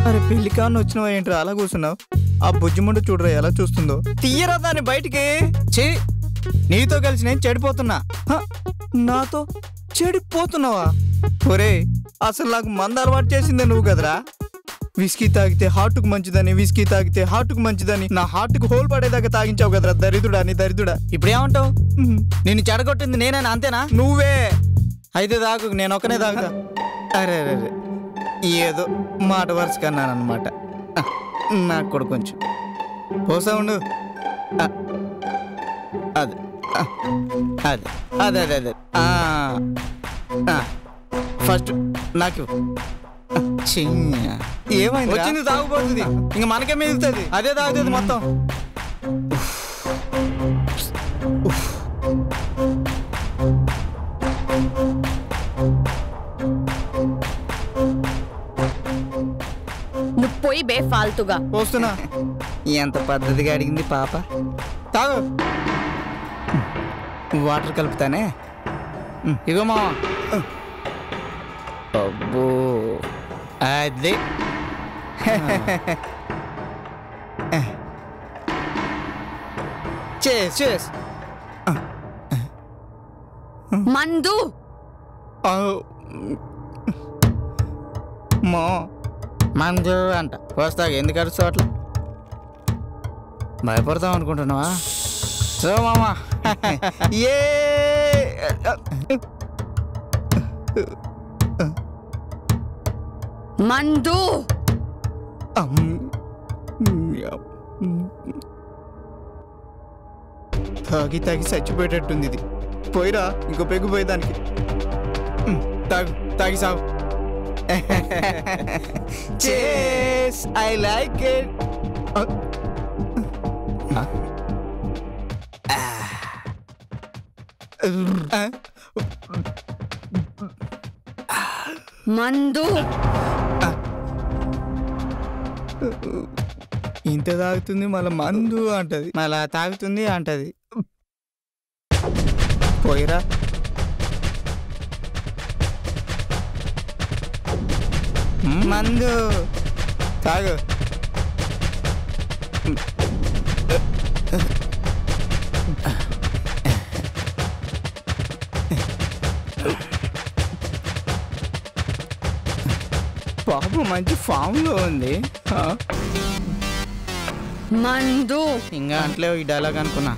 అరే పెళ్లి కాని వచ్చినావా ఏంట్రా అలా కూర్చున్నావు? ఆ బుజ్జిముండ చూడరా ఎలా చూస్తుందో. తీయరా దాన్ని బయటికి. చే నీతో కలిసి నేను చెడిపోతున్నా. నాతో చెడిపోతున్నావా? ఒరే అసలు నాకు మంద అలవాటు చేసిందే నువ్వు కదరా. విస్కీ తాగితే హార్ట్కు మంచిదని, విస్కీ తాగితే హార్ట్కు మంచిదని నా హార్ట్కు హోల్ పడేదాకా తాగించావు కదరా దరిద్రుడా. నీ దరిద్రుడా. ఇప్పుడు ఏమంటావు? నిన్ను చెడగొట్టింది నేనేనా? అంతేనా? నువ్వే. అయితే తాగు, నేను ఒక్కనే తాగుతా. అరే అరే అరే ఏదో మాట వరుస కన్నాను అనమాట. నాకు కూడా కొంచెం పోసా ఉండు. అదే అదే అదే అదే అదే ఫస్ట్ నాకు ఏమైంది? వచ్చింది తాగుపోతుంది, ఇంక మనకే మిగులుతుంది. అదే తాగుతుంది మొత్తం. నువ్వు పోయి బే ఫాల్తుగా. పోస్తున్నా. ఎంత పద్ధతిగా అడిగింది పాప. తాగు. వాటర్ కలుపుతానే. ఇగో మా. అబ్బో అదే చేస్ మందు మా మందు అంట. వస్తాగా ఎందుకు అరుస్తావు అట్లా? భయపడతాం అనుకుంటున్నావా? సో మామా ఏ మందు తాగి తాగి చచ్చిపోయేటట్టుంది ఇది. పోయిరా ఇంకో పెగ్గు పోయేదానికి. తాగు తాగి సాగు. Cheers, I like it. మందు ఇంత తాగుతుంది మళ్ళీ మందు అంటది, మళ్ళా తాగుతుంది అంటది. పోయిరా. మందు తాగు. పాప మంచి ఫామ్ లో ఉంది. మందు ఇంకా అంటలే ఈ డైలాగ్ అనుకున్నా.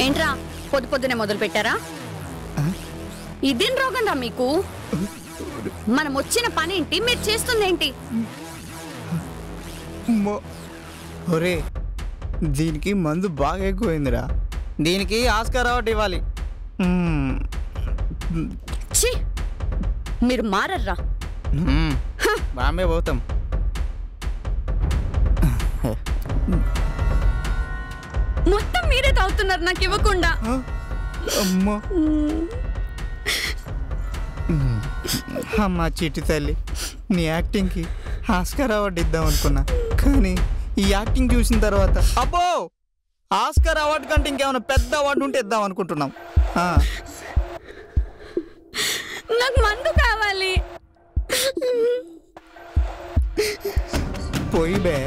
ఏంట్రా పొద్దు పొద్దునే మొదలు పెట్టారా? ఇదేం రోగంరా మీకు? మనం వచ్చిన పని ఏంటి, మీరు చేస్తుందేంటి? ఒరే దీనికి మందు బాగా ఎక్కువైందిరా. దీనికి ఆస్కార్ అవార్డు ఇవ్వాలి. మీరు మారర్రా. బాంబే పోతాం. మొత్తం మీరే తాగుతున్నారు నాకు ఇవ్వకుండా. అమ్మా అమ్మా చిట్టి తల్లి, నీ యాక్టింగ్కి ఆస్కార్ అవార్డు ఇద్దాం అనుకున్నా, కానీ ఈ యాక్టింగ్ చూసిన తర్వాత అబ్బో ఆస్కార్ అవార్డు కంటే ఇంకేమైనా పెద్ద అవార్డు ఉంటే ఇద్దాం అనుకుంటున్నాం. నాకు మందు కావాలి. పోయి బే.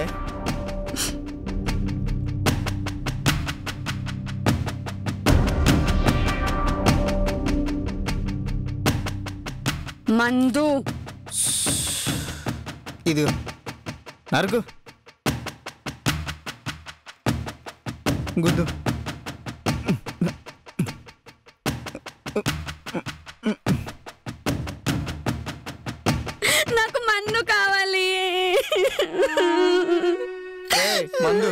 మందు ఇది నరుకు గుద్దు. నాకు మందు కావాలి. మందు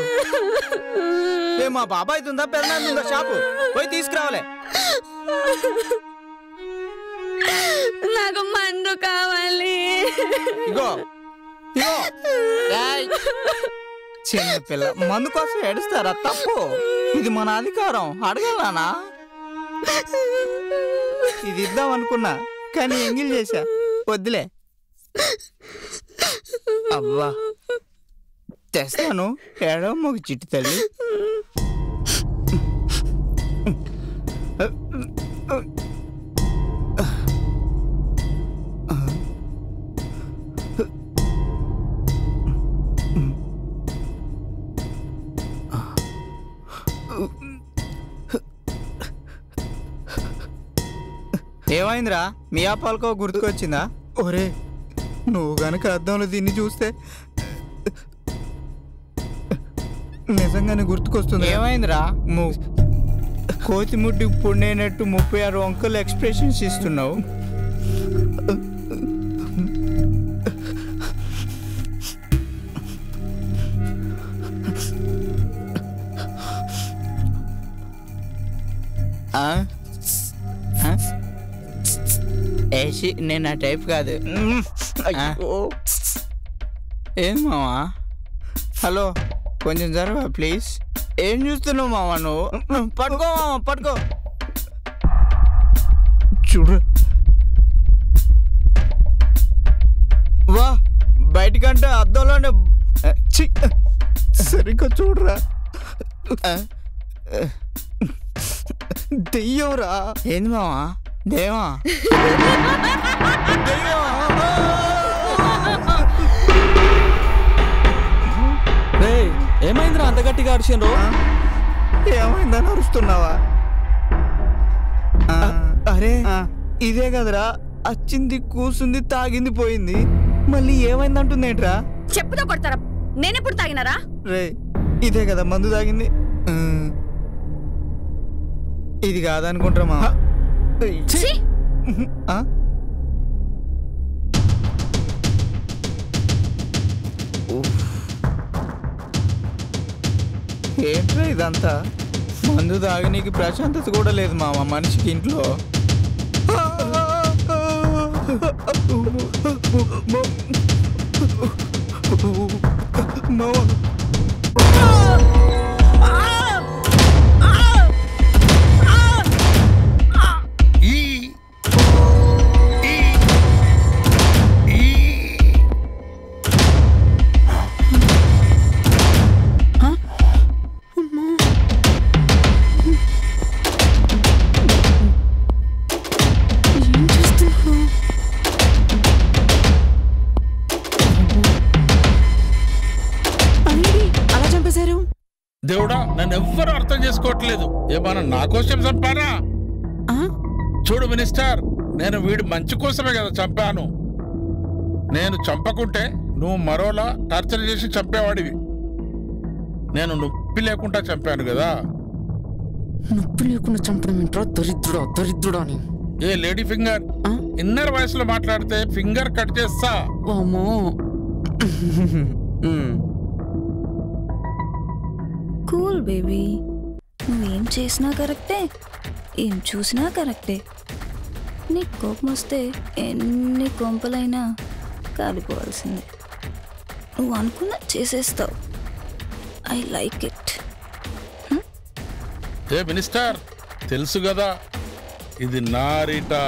మా బాబాయ్ ఉందా పెద్దనా షాపు పోయి తీసుకురావాలి. నాకు మందు కావాలి. ఇగో ఇగో చిన్న పిల్ల మందు కోసం ఏడుస్తారా? తప్పు, ఇది మన అధికారం. అడగలనా? ఇది ఇద్దాం అనుకున్నా కానీ ఎంగిల్ చేశా. వద్దులే. అబ్బా తెస్తాను. ఏడవ మొగ చిట్టి తల్లి. ఏమైందిరా మియా పాల్కో గుర్తుకొచ్చిందా? ఒరే నువ్వు గనక అద్దంలో దీన్ని చూస్తే నిజంగానే గుర్తుకొస్తుంది. ఏమైందిరా? కోతిముడ్డి పుండేనట్టు 36 వంకలు ఎక్స్ప్రెషన్స్ ఇస్తున్నావు. ఏసి నేను ఆ టైప్ కాదు. ఏం మావా? హలో కొంచెం జరవా ప్లీజ్. ఏం చూస్తున్నావు మావా నువ్వు? పట్టుకో మావా పట్టుకో. చూడు వా బయటకంటే అద్దంలోనే సరిగ్గా చూడరా. దెయ్యంరా. ఏంది మావా? దేవా ఏమైందిరా అంత గట్టిగా అరిచిండ్రు? ఏమైందని అరుస్తున్నావా? అరే ఇదే కదరా వచ్చింది కూసుంది తాగింది పోయింది మళ్ళీ ఏమైంది అంటుందేంట్రా? చెప్పుతో కొడతారా? నేనెప్పుడు తాగినారా? రే ఇదే కదా మందు తాగింది. ఇది కాదనుకుంటారా మా? ఏంట్రా ఇదంతా? మందు తాగనీకి ప్రశాంతత కూడా లేదు మామ మనిషికి ఇంట్లో. దేవుడా నన్ను ఎవ్వరూ అర్థం చేసుకోవట్లేదు. ఏమన్నా నా కోసం చంపానా? చూడు మినిస్టర్, నేను వీడి మంచి కోసమే కదా చంపాను. నేను చంపకుంటే నువ్వు మరోలా టార్చర్ చేసి చంపేవాడివి. నేను నొప్పి లేకుండా చంపాను కదా. నొప్పి లేకుండా చంపడం ఏంట్రా? దరిద్రుడా దరిద్రుడా అని. ఏ లేడీ ఫింగర్, ఇన్నర్ వాయిస్ లో మాట్లాడితే ఫింగర్ కట్ చేస్తా. వామ్మో. కూల్ బేబీ, నువ్వేం చేసినా కరెక్టే, ఏం చూసినా కరెక్టే. నీ కోపం వస్తే ఎన్ని కొంపలైనా కాలిపోవాల్సిందే. నువ్వు అనుకున్న చేసేస్తావు. I like it. A minister, తెలుసు కదా ఇది నా రీటా.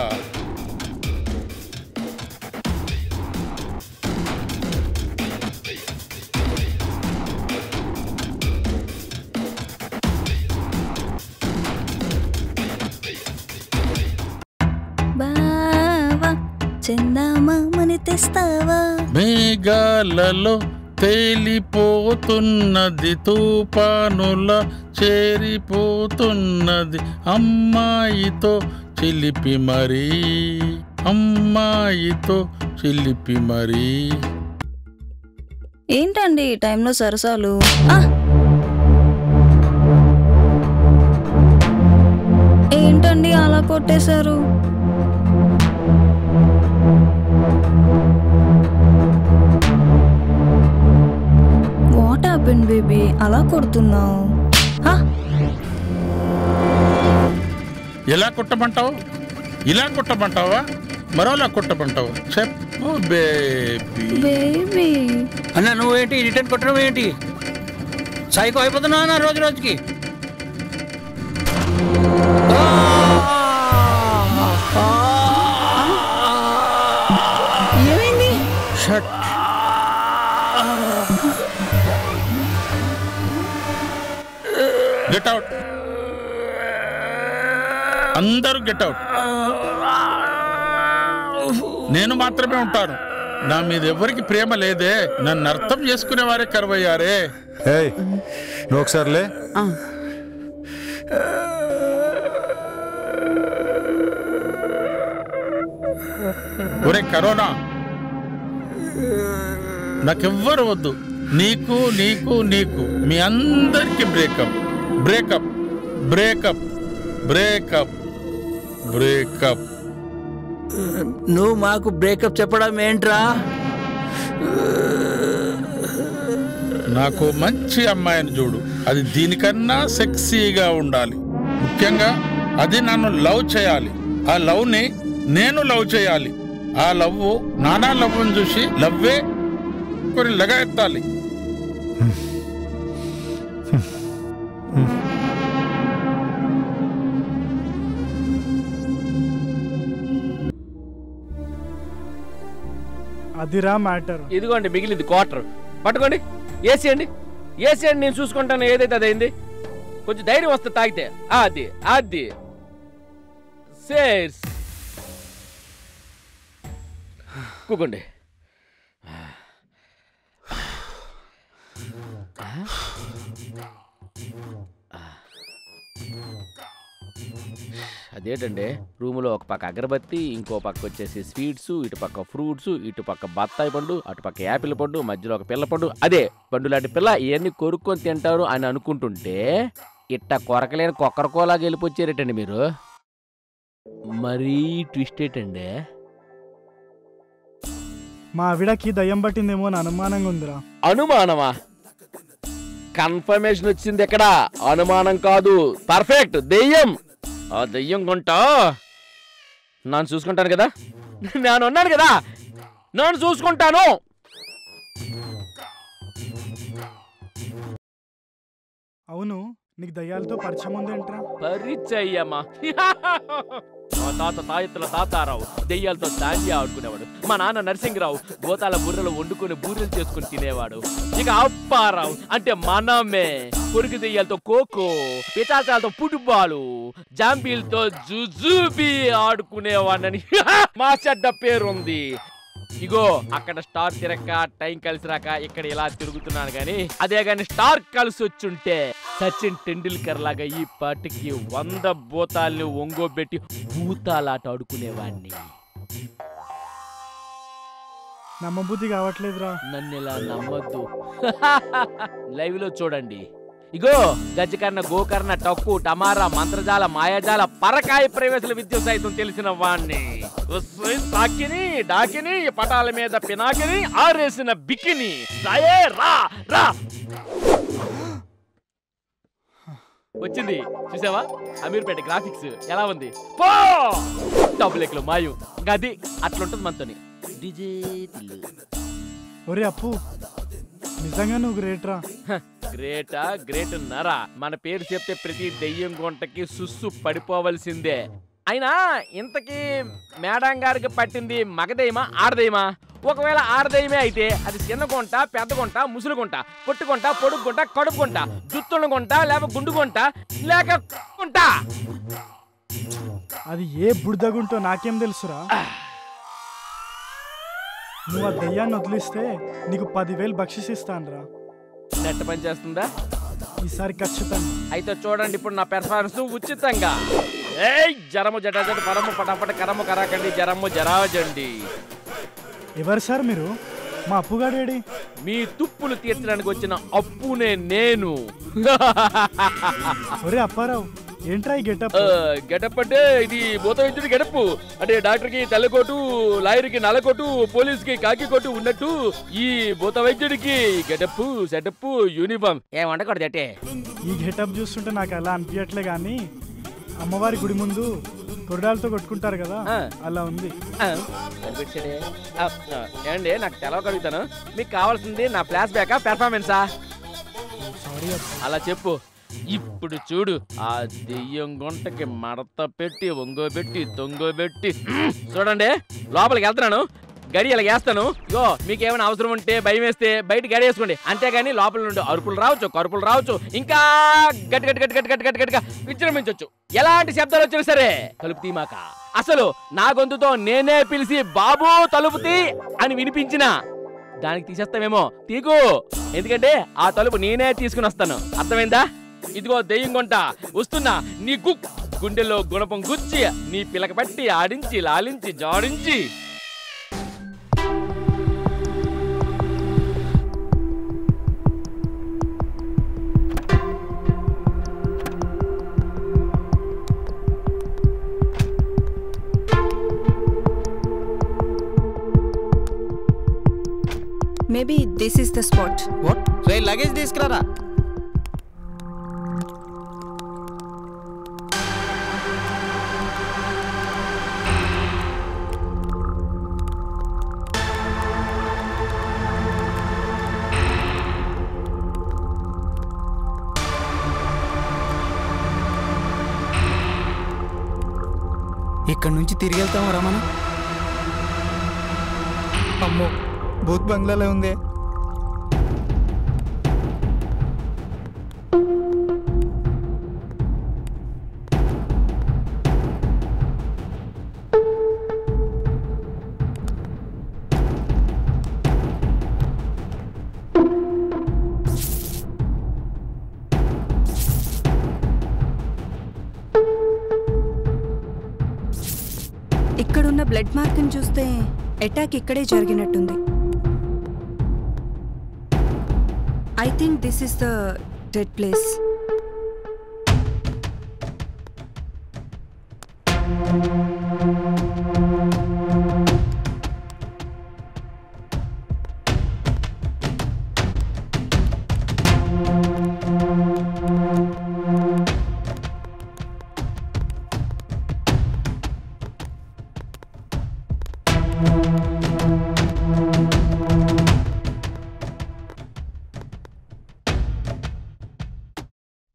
చందమామని తెస్తావా? మేఘాలలో తేలిపోతున్నది, తుఫానుల చేరిపోతున్నది. అమ్మాయితో చిలిపి మరీ, అమ్మాయితో చిలిపి మరీ. ఏంటండి ఈ టైంలో సరసాలు? ఏంటండి అలా కొట్టేశారు? వాట్ హ్యాపెండ్ బేబీ, అలా కొడుతున్నావు? ఎలా కుట్టమంటావు? ఇలా కుట్టమంటావా? మరోలా కుట్టమంటావు? చెప్పు బేబీ. బేబీ అన్న నువ్వేంటి రిటర్న్ కొట్టడం ఏంటి? సైకో అయిపోతున్నావు అన్న రోజు రోజుకి. ఏమైంది? షట్. గెట్ అవుట్, అందరూ గెట్ అవుట్. నేను మాత్రమే ఉంటాను. నా మీద ఎవరికి ప్రేమ లేదే, నన్ను అర్థం చేసుకునే వారే కరువయ్యారే. ఏయ్ నువ్వు ఒకసారిలే. ఒరే కరోనా, నాకెవ్వరు వద్దు. నీకు నీకు నీకు మీ అందరికి breakup breakup breakup breakup breakup. నువ్వు మాకు బ్రేకప్ చెప్పడం ఏంట్రా? నాకు మంచి అమ్మాయిని చూడు, అది దీనికన్నా సెక్సీగా ఉండాలి. ముఖ్యంగా అది నన్ను లవ్ చేయాలి. ఆ లవ్ని నేను లవ్ చేయాలి. ఆ లవ్ నానా లవ్ని చూసి లవ్వే కొన్ని లగా ఎత్తాలి. అదిరా మ్యాటర్. ఇదిగోండి మిగిలింది క్వార్టర్. పట్టుకోండి, వేసేయండి వేసేయండి, నేను చూసుకుంటాను. ఏదైతే అదైంది. కొంచెం ధైర్యం వస్తే తాగితే. అది అది సేర్స్ కూకోండి. అదేంటండి, రూములో ఒక పక్క అగరబత్తి, ఇంకో పక్క వచ్చేసి స్వీట్స్, ఇటు పక్క ఫ్రూట్స్, ఇటు పక్క బత్తాయి పండు, అటు పక్క యాపిల్ పండు, మధ్యలో ఒక పిల్ల పండు, అదే పండు లాంటి పిల్ల. ఇవన్నీ కొరుక్కొని తింటారు అని అనుకుంటుంటే ఇట్ట కొరకలేని కొక్కరకోలాగా వెళ్ళిపోచ్చారేటండి మీరు. మరీ ట్విస్ట్ ఏంటండి? మా ఆవిడకి దయ్యం పట్టిందేమో అని అనుమానంగా ఉందిరా. అనుమానమా? కన్ఫర్మేషన్ వచ్చింది ఎక్కడ? అనుమానం కాదు, పర్ఫెక్ట్ దెయ్యం. ఆ దెయ్యం కొంటా నన్ను చూసుకుంటాను కదా, నేను ఉన్నాను కదా, నన్ను చూసుకుంటాను. అవును, నీకు దయ్యాలతో పరిచయం ఉందేంట్రా? పరిచయమా? మా తాత తాయెత్తుల తాతారావు దెయ్యాలతో దాండియా ఆడుకునేవాడు. మా నాన్న నరసింహరావు గోతాల బుర్రలు వండుకుని బూరెలు చేసుకుని తినేవాడు. ఇక అప్పారావు అంటే మనమే కొరికి దెయ్యాలతో ఖోఖో, పిచాచాలతో ఫుట్బాలు, జాంబీలతో జుజుబీ ఆడుకునేవాడని మా చెడ్డ పేరుంది. ఇగో అక్కడ స్టార్ తిరక్క టైం కలిసి రాక ఇక్కడ ఇలా తిరుగుతున్నాను గాని, అదే గాని స్టార్ కలిసి వచ్చుంటే సచిన్ టెండూల్కర్ లాగా ఈ పాటికి 100 భూతాల్ని ఒంగోబెట్టి భూతాలాట ఆడుకునేవాడిని. నమ్మబుద్ధి కావట్లేదురా. నన్ను ఇలా నమ్మద్దు. లైవ్ లో చూడండి. ఇగో గజకర్ణ, గోకర్ణ, టక్కు, టమారా, మంత్రజాల, మాయాజాల, పరకాయ ప్రవేశల విద్య సైతం తెలిసిన వాణ్ణి. సాకిని డాకిని, పటాల మీద పినాకిని, ఆరేసిన బికిని. రా రా వచ్చింది చూసావా? అమీర్పేట గ్రాఫిక్స్ ఎలా ఉంది? పో డబ్బులెక్కలు మాయు గది అట్లుంటుంది మనతోని. ఒరే అప్పు, నిజంగా నువ్వు గ్రేట్రా. గ్రేటా? గ్రేట్ నరా? మన పేరు చెప్తే ప్రతి దెయ్యం గుంటకి సుస్సు పడిపోవలసిందే. అయినా ఇంతకీ మేడం గారికి పట్టింది మగదయ్యమా ఆడదయ్యమా? ఒకవేళ ఆడదయ్యమే అయితే అది చిన్న గుంట, పెద్ద గుంట, ముసులు గుంట, పొట్టు గుంట, పొడుగు గుంట, కడుపు గుంట, జుత్తున్న గుంట, లేక గుండు గుంట, లేక గుంట. అది ఏ బుడిదగుంటో నాకేం తెలుసురా. నువ్వు ఆ దయ్యాన్ని వదిలిస్తే నీకు 10,000 బక్షిస్తానురా. నెట్ పని చేస్తుందా? ఈసారి ఖచ్చితంగా. అయితే చూడండి ఇప్పుడు నా పెర్ఫార్మెన్స్ ఉచితంగా. ఏయ్ జరము జటాజట పరము పటాపట కరము కరాకండి జరము జరాజండి. ఎవరు సార్ మీరు? మా అప్పుగాడేడి? మీ తుప్పులు తీర్చడానికి వచ్చిన అప్పునే నేను. ఒరే అప్పారావు, ఏంట్రా ఈ గెటప్? గెటప్ అంటే ఇది భూత వైద్యుడి గెటప్. అంటే డాక్టర్ కి తెల్లకోటు, లాయర్ కి నల్లకోటు, పోలీస్ కి కాకి కోటు ఉన్నట్టు ఈ భూత వైద్యుడికి గెటప్, సెటప్, యూనిఫామ్ ఏమంటకూడదు. అంటే ఈ గెటప్ చూస్తుంటే నాకు అలా అనిపించట్లే గానీ, అమ్మవారి గుడి ముందు కొరడాలతో కొట్టుకుంటారు కదా, అలా ఉంది. ఏమండి నాకు తెలవగలుగుతాను, మీకు కావాల్సింది నా ఫ్లాష్ బ్యాకా పెర్ఫార్మెన్సా? అలా చెప్పు. ఇప్పుడు చూడు, ఆ దెయ్యం గుంటకి మడత పెట్టి ఒంగోబెట్టి తొంగోబెట్టి చూడండి. లోపలికి వెళ్తున్నాను, గడి ఇలా వేస్తాను. యో మీకేమైనా అవసరం ఉంటే భయం వేస్తే బయట గడి వేసుకోండి. అంతేగాని లోపల నుండి అరుపులు రావచ్చు, కరుపులు రావచ్చు, ఇంకా గట్టి గట్టి గట్టి గట్టి గట్టి గట్టిగా విజృంభించవచ్చు. ఎలాంటి శబ్దాలు వచ్చినా సరే కలుపు తీమాక. అసలు నా గొంతుతో నేనే పిలిచి బాబు తలుపుతి అని వినిపించిన దానికి తీసేస్తామేమో తీకు, ఎందుకంటే ఆ తలుపు నేనే తీసుకుని వస్తాను. అర్థమైందా? ఇదిగో దెయ్యం కొంట వస్తున్నా, నీ గుండెల్లో గుణపం గుచ్చి నీ పిలక పట్టి ఆడించి లాలించి జాడించి. Maybe this is the spot. What రే లగేజ్ తీసుకురారా. ఇక్కడ నుంచి తిరిగి వెళ్తామా రా మనం? అమ్మో భూత్ బంగ్లాలో ఉంది. ఇక్కడున్న బ్లడ్ మార్క్ ని చూస్తే అటాక్ ఇక్కడే జరిగినట్టుంది. I think this is the dead place.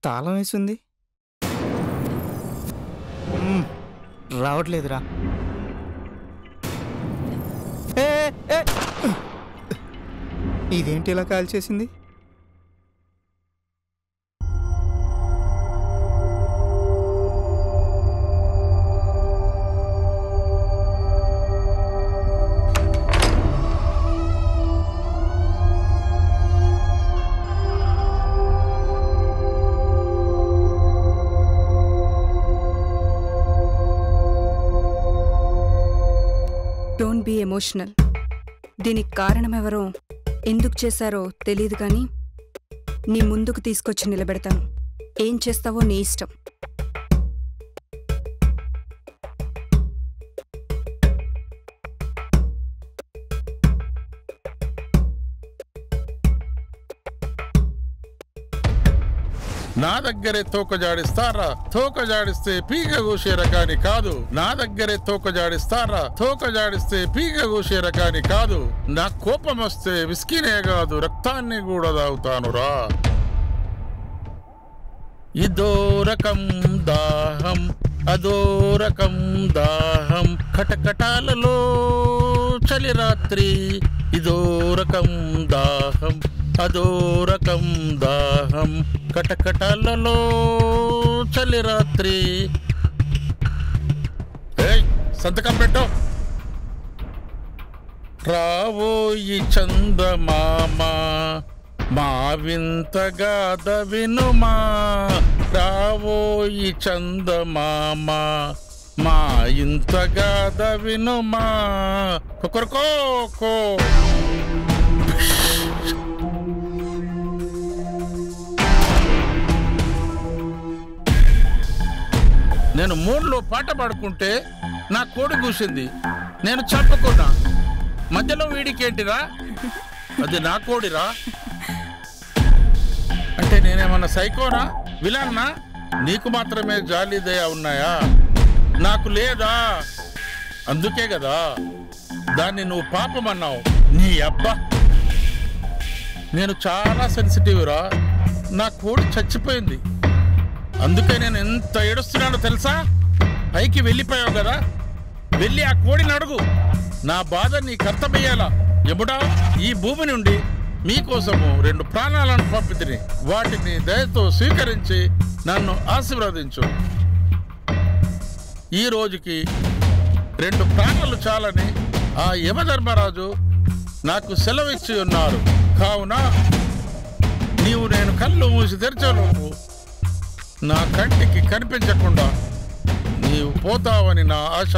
తాళం వేసింది, రావట్లేదురా. ఇదేంటి ఇలా కాల్ చేసింది? Don't be emotional. దీనికి కారణం ఎవరో ఎందుకు చేశారో తెలీదు కానీ నీ ముందుకు తీసుకొచ్చి నిలబెడతాను. ఏం చేస్తావో నీ ఇష్టం. నా దగ్గరే తోక జాడిస్తారా? తోక జాడిస్తే పీక గూసే రకాని కాదు. నా దగ్గరే తోక జాడిస్తారా? తోక జాడిస్తే పీక గూసే రకాని కాదు. నా కోపం వస్తే విస్కీనే కాదు రక్తాన్ని కూడా తాగుతానురా. ఇదో రకం దాహం, అదో రకం దాహం, కటకటాలలో చలి రాత్రి. ఇదో రకం దాహం, అదో రకం దాహం, కటకటాలలో చలి రాత్రి. సంతకం పెట్టు. రావోయి చందమామ మా వింతగాథ వినుమా. రావోయి చందమామ మా ఇంతగాథ వినుమా. కొకరకోకో. నేను మూడ్లో పాట పాడుకుంటే నా కోడి కూసింది, నేను చంపుకున్నా. మధ్యలో వీడికేంటిరా? అది నా కోడిరా. అంటే నేనేమన్నా సైకోనా, విలన్నా? నీకు మాత్రమే జాలి దయ ఉన్నాయా, నాకు లేదా? అందుకే కదా దాన్ని నువ్వు పాపమన్నావు. నీ అబ్బా, నేను చాలా సెన్సిటివ్ రా. నా కోడి చచ్చిపోయింది, అందుకే నేను ఎంత ఏడుస్తున్నానో తెలుసా? పైకి వెళ్ళిపోయావు కదా, వెళ్ళి ఆ కోడిని అడుగు. నా బాధ నీకు అర్థమయ్యేలా. ఎప్పుడా ఈ భూమి నుండి మీకోసము 2 ప్రాణాలను పంపితిని. వాటిని దయతో స్వీకరించి నన్ను ఆశీర్వదించు. ఈ రోజుకి 2 ప్రాణాలు చాలని ఆ యమధర్మరాజు నాకు సెలవిచ్చి ఉన్నారు. కావున నీవు నేను కళ్ళు మూసి తెరచలోపు నా కంటికి కనిపించకుండా నీవు పోతావని నా ఆశ.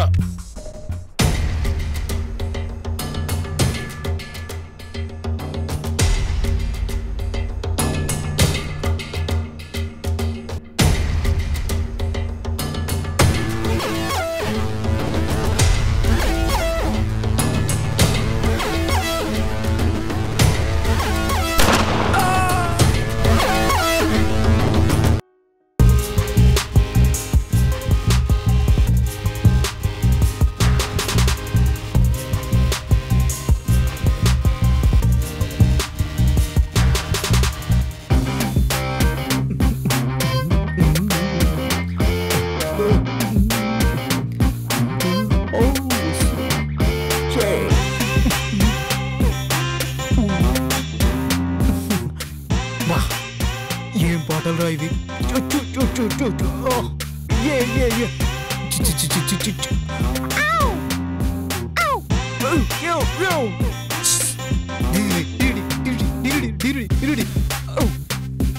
ఏం పాటలు రా ఇవి.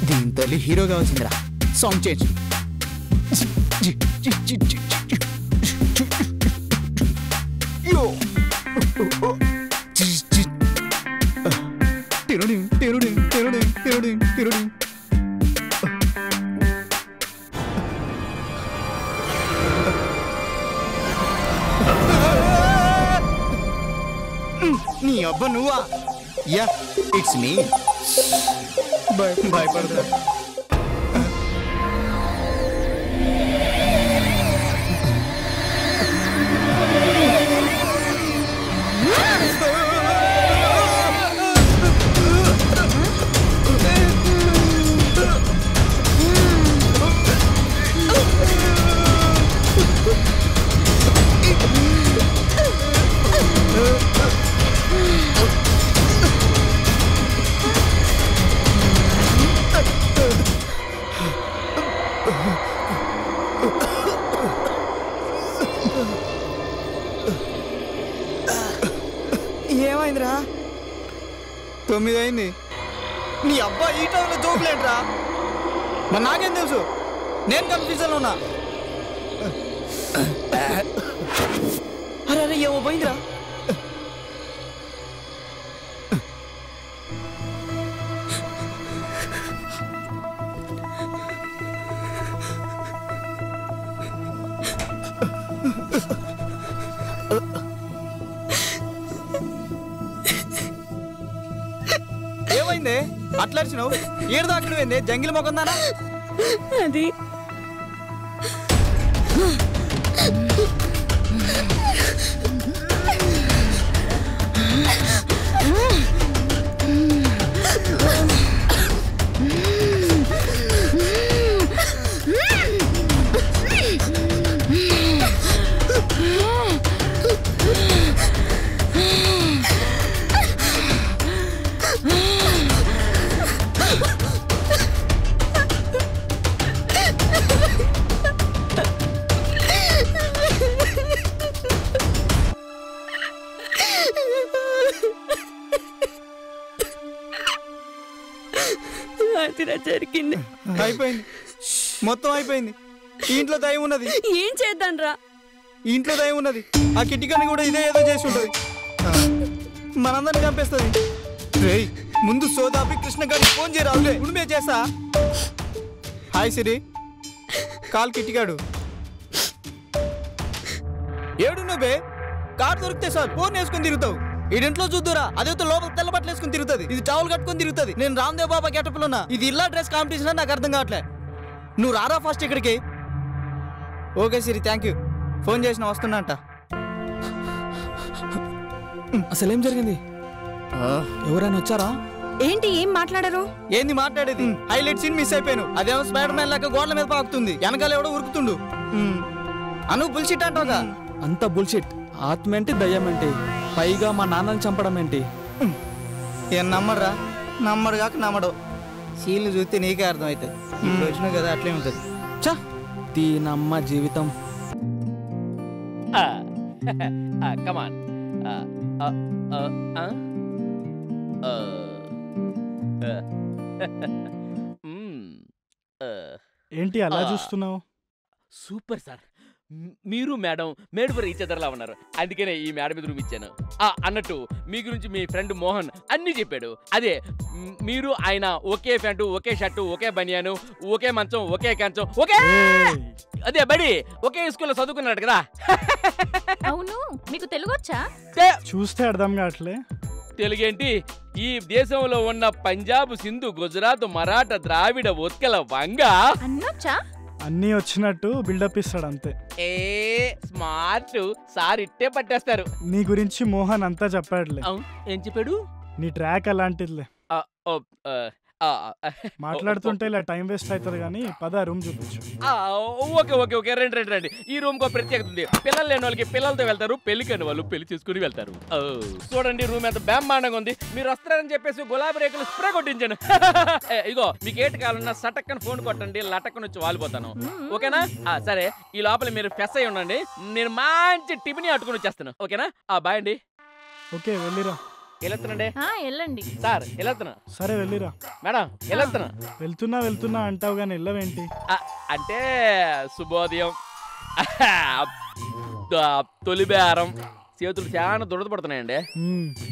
దీని తల్లి హీరో కావాల్సిందిరా. Song change. నీ అబ్బా నువ్వా? Yeah it's me. భయపడతా. ఏమైందిరా? 9 అయింది. నీ అబ్బా ఈ టైంలో జోకులేంట్రా? మరి నాకేం తెలుసు? నేను కన్ఫ్యూజన్లో ఉన్నా. అరే అరే ఏమో పోయిందిరా. ఏమైంది అట్లా అరిచినావు? ఏడు దాకిపోయింది జంగిల్ మొక్కందానా? అది జరిగింది. అయిపోయింది, మొత్తం అయిపోయింది. ఇంట్లో దయ్యం ఉన్నది. ఏం చేద్దాంరా? ఇంట్లో దయ్యం ఉన్నది. ఆ కిటికని కూడా ఇదే ఏదో చేసి ఉంటది. మనందరిని చంపేస్తుంది. రేయ్ ముందు సోదాపి కృష్ణ గారికి ఫోన్ చేయరావులే. ఉడిమే చేస్తా. హాయ్ సిరి, కాల్ కిటికాడు. ఏడు నువ్వే కార్ దొరికితే సార్ ఫోన్ వేసుకుని తిరుగుతావు. ఇంట్లో చూద్దురా, అదేతో లోపల తెల్ల బట్టలు వేసుకుని తిరుగుతుంది. ఇది టవల్ కట్టుకుని తిరుగుతుంది. నేను రామ్దేవ్ బాబా గెటప్లో ఉన్నా. ఇది ఇల్లా డ్రెస్ కాంపిటీషన్ అని నాకు అర్థం కావట్లే. నువ్వు రారా ఫస్ట్ ఇక్కడికి. Okay Siri, thank you. Phone చేసిన వస్తున్నా అంట. అసలేం జరిగింది? ఎవరైనా వచ్చారా? ఏంటి ఏం మాట్లాడారు? ఏంది మాట్లాడేది? హైలైట్ సీన్ మిస్ అయిపోయాను. అదేమో స్పైడర్ మ్యాన్ లాగా గోడల మీద పాకుతుంది. వెనకాల ఎవడో ఉరుకుతుండు. అను బుల్షిట్ అంటావుగా. అంత బుల్షిట్. ఆత్మ ఏంటి, దయ్యం ఏంటి, పైగా మా నాన్నని చంపడం ఏంటి? ఏం నమ్మడరా? నమ్మడు కాక నమ్మడు. సీన్లు చూస్తే నీకే అర్థం అవుతుంది. ఇప్పుడు వచ్చినావు కదా, అట్లే ఉంటుంది. చా దీనమ్మ జీవితం. కమాన్. ఏంటి అలా చూస్తున్నావు? సూపర్ సార్, మీరు మేడం మేడ్ ఫర్ ఈచ్ అదర్లా ఉన్నారు. అందుకనే ఈ మేడం మీద రూమ్ ఇచ్చాను. అన్నట్టు మీ గురించి మీ ఫ్రెండ్ మోహన్ అన్నీ చెప్పాడు. అదే మీరు ఆయన ఒకే ప్యాంటు, ఒకే షర్టు, ఒకే బనియాను, ఒకే మంచం, ఒకే కంచం, ఒకే అదే బడి ఒకే స్కూల్లో చదువుకున్నాడు కదా. అవును, మీకు తెలుగు వచ్చా? చూస్తే అర్థం కావట్లే. తెలుగేంటి, ఈ దేశంలో ఉన్న పంజాబ్, సింధు, గుజరాత్, మరాఠా, ద్రావిడ, ఉత్కల, వంగ అన్నొచ్చా? అన్నీ వచ్చినట్టు బిల్డప్ ఇస్తాడు అంతే. స్మార్ట్ సార్ ఇట్టే పట్టేస్తారు. నీ గురించి మోహన్ అంతా చెప్పాడులే. ఏం చెప్పాడు? నీ ట్రాక్ అలాంటిదిలే. మాట్లాడుతుంటే ఇలా టైం వేస్ట్ అవుతుంది కానీ పద రూమ్ చూపించు. ఓకే ఓకే ఓకే, రండి రండి రండి. ఈ రూమ్ కో ప్రత్యేకత ఉంది. పిల్లలు లేని వాళ్ళకి పిల్లలతో వెళ్తారు, పెళ్లికని వాళ్ళు పెళ్లి చేసుకుని వెళ్తారు. చూడండి రూమ్ ఎంత బ్రహ్మాండంగా ఉంది. మీరు వస్తారని చెప్పేసి గులాబీ రేకులు స్ప్రే కొట్టించాను. ఇగో మీకు ఏటి కావాలన్నా సటక్కని ఫోన్ కొట్టండి, లటక్కని వచ్చి వాలిపోతాను. ఓకేనా? సరే, ఈ లోపల మీరు ఫ్రెష్ అయి ఉండండి. నేను మంచి టిఫిన్ అట్టుకుని వచ్చేస్తాను. ఓకేనా? బాయ్ అండి. ఓకే వెళ్ళిరా. వెళ్ళొస్తానండి. వెళ్ళండి సార్ వెళ్ళొస్తున్నా. సరే వెళ్ళిరా. మేడం వెళ్ళొస్తున్నా. వెళ్తున్నా వెళ్తున్నా అంటావు కానీ వెళ్ళవేంటి? అంటే శుభోదయం, తొలి బేరం, చేతులు చాలా దురద పడుతున్నాయండి.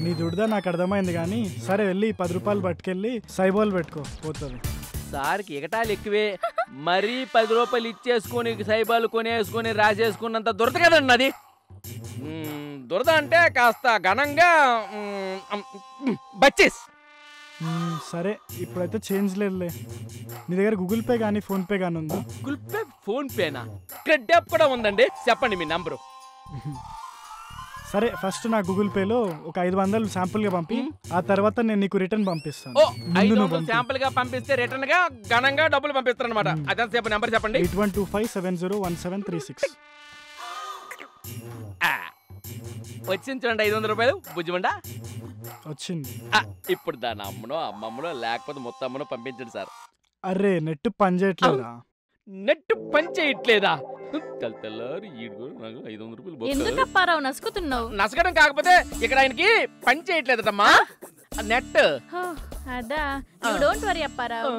నీ దుడద నాకు అర్థమైంది కానీ సరే వెళ్ళి 10 రూపాయలు పట్టుకెళ్ళి సైబోల్ పెట్టుకో పోతుంది. సార్కి ఎగటాలు ఎక్కువే. మరీ 10 రూపాయలు ఇచ్చేసుకొని సైబాలు కొనేసుకొని రాసేసుకున్నంత దురద కదండి అది. దురద అంటే కాస్త ఘనంగా బచ్చేస్. సరే ఇప్పుడైతే చేంజ్ లేదులే. నీ దగ్గర గూగుల్ పే కానీ ఫోన్ పే కానీ ఉందా? గూగుల్ పే ఫోన్ పేనా? క్రెడిట్ యాప్ కూడా ఉందండి. చెప్పండి మీ నంబరు. సరే ఫస్ట్ నా గూగుల్ పేలో ఒక 500 శాంపుల్ గా పంపి ఆ తర్వాత నేను నీకు రిటర్న్ పంపిస్తాను. 500 శాంపుల్ గా పంపిస్తే రిటర్న్ గా ఘనంగా డబ్బులు పంపిస్తారు అనమాట. అదే చెప్పండి, నెంబర్ చెప్పండి. 8125701736. వచ్చింది చూడండి 500 రూపాయలు. బుజ్జిమండ వచ్చింది. ఇప్పుడు దాని అమ్మనో అమ్మమ్మనో లేకపోతే మొత్తం అమ్మనో పంపించండి సార్. అరే నెట్ పని చేయట్లేదా? నెట్ పని చేయట్లేదా? తెల్లారు ఈడు నాకు 500 రూపాయలు. ఎందుకు అప్పారావు నసుకుతున్నావు? నసకడం కాకపోతే ఇక్కడ ఆయనకి పని చేయట్లేదమ్మా నెట్. అదా, యు డోంట్ వరీ అప్పారావు.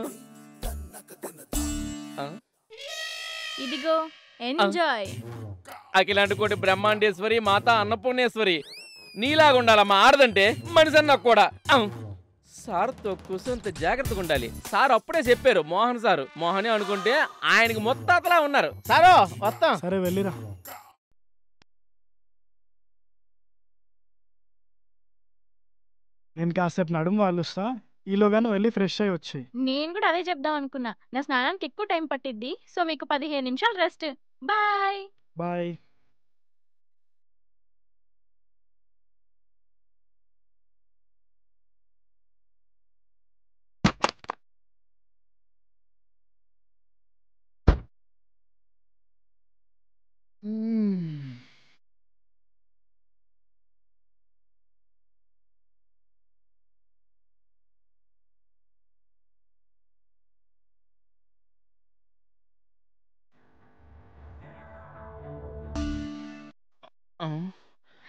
ఇదిగో ఎంజాయ్. అఖిలాంటి కోటి బ్రహ్మాండేశ్వరి మాతా అన్నపూర్ణేశ్వరి నీలాగా ఉండాలమ్మా. ఆడదంటే మనిషి అన్న కూడా. సార్తో కూర్చొంత జాగ్రత్తగా ఉండాలి. సార్ అప్పుడే చెప్పారు, మోహన్ సారు. మోహనే అనుకుంటే ఆయనకి మొత్తాతలా ఉన్నారు. సారో వస్తాం. సరే వెళ్ళిరా. నేను కాసేపు నడుము వాళ్ళుస్తా, ఈలోగాను వెళ్ళి ఫ్రెష్ అయ్యి వచ్చి. నేను కూడా అదే చెప్దాం అనుకున్నా. నా స్నానానికి ఎక్కువ టైం పట్టిద్ది, సో మీకు 15 నిమిషాలు rest. Bye bye.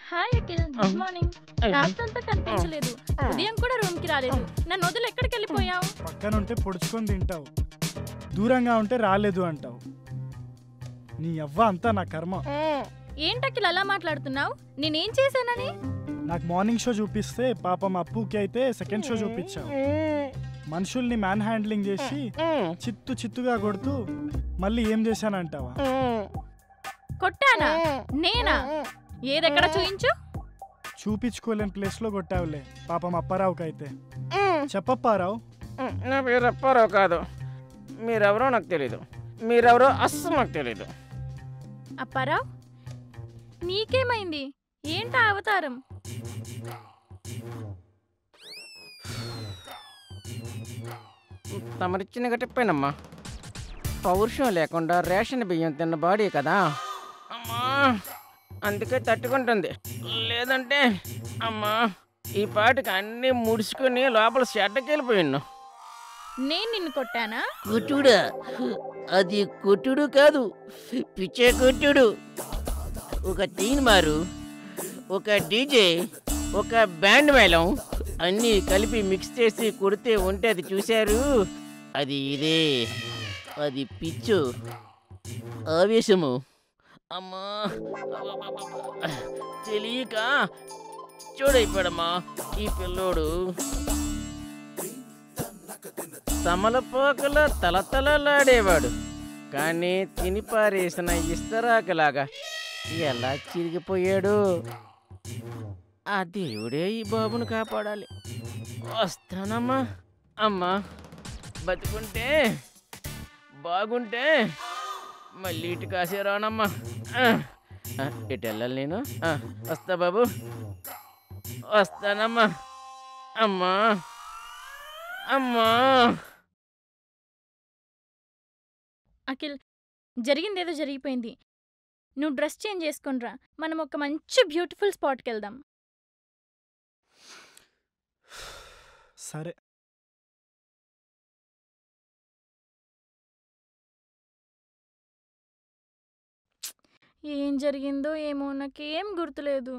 Hi Akhil, good morning. రాత్రంతా కనిపించలేదు, ఉదయం కూడా రూమ్ కి రాలేదు. నన్ను వదిలి ఎక్కడికి వెళ్ళిపోయావు? పక్కన ఉంటే పొడుచుకొని తింటావు, దూరంగా ఉంటే రాలేదు అంటావు. నీ అవ్వ అంతా నా కర్మ. ఏంటి అఖిల్ అలా మాట్లాడుతున్నావు? నేనేం చేశానని? నాకు మార్నింగ్ షో చూపిస్తే పాపం అప్పుకి అయితే సెకండ్ షో చూపించావు. మనుషుల్ని మ్యాన్ హ్యాండ్లింగ్ చేసి చిత్తు చిత్తుగా కొడుతూ మళ్ళీ ఏం చేశానంటావా? కొట్టానా? నేనా? ఏదెక్కడ చూయించు. చూపించుకోలేని ప్లేస్ లో కొట్టావులే పాపం అప్పారావుకి అయితే. చెప్పప్పారావు. నా పేరు అప్పారావు కాదు. మీరెవరో నాకు తెలీదు. మీరెవరో అస్సలు నాకు తెలీదు. అప్పారావు, నీకేమైంది? ఏంటా అవతారం? తమరిచ్చిన గట్టిపోయినమ్మా. పౌరుషం లేకుండా రేషన్ బియ్యం తిన్న బాడీ కదా అమ్మా, అందుకే తట్టుకుంటుంది. లేదంటే అమ్మా ఈ పాటికి అన్నీ ముడుచుకుని లోపల షెడ్డకెళ్ళిపోయిను. నేను నిన్ను కొట్టానా? కొట్టుడా? అది కొట్టుడు కాదు, పిచ్చే కొట్టుడు. ఒక తీన్ మారు, ఒక డీజే, ఒక బ్యాండ్ మేళం అన్నీ కలిపి మిక్స్ చేసి కొడితే ఉంటుంది చూశారు. అది ఇదే, అది పిచ్చు, ఆవేశము. అమ్మా తెలియక చూడైపోయాడమ్మా ఈ పిల్లోడు. తమలపాకుల తలతలలాడేవాడు, కానీ తినిపారేసిన ఇస్తరాకలాగా ఎలా చిరిగిపోయాడు. ఆ దేవుడే ఈ బాబును కాపాడాలి. వస్తానమ్మా. అమ్మా బతుకుంటే బాగుంటే మళ్ళీ ఇటు కాసే రానమ్మా. ఇటు వెళ్ళాలి నేను. వస్తా బాబు, వస్తానమ్మా. అమ్మా అమ్మా. అఖిల్, జరిగిందేదో జరిగిపోయింది. నువ్వు డ్రెస్ చేంజ్ చేసుకునిరా, మనం ఒక మంచి బ్యూటిఫుల్ స్పాట్కి వెళ్దాం. సరే. ఏం జరిగిందో ఏమో నాకేం గుర్తులేదు.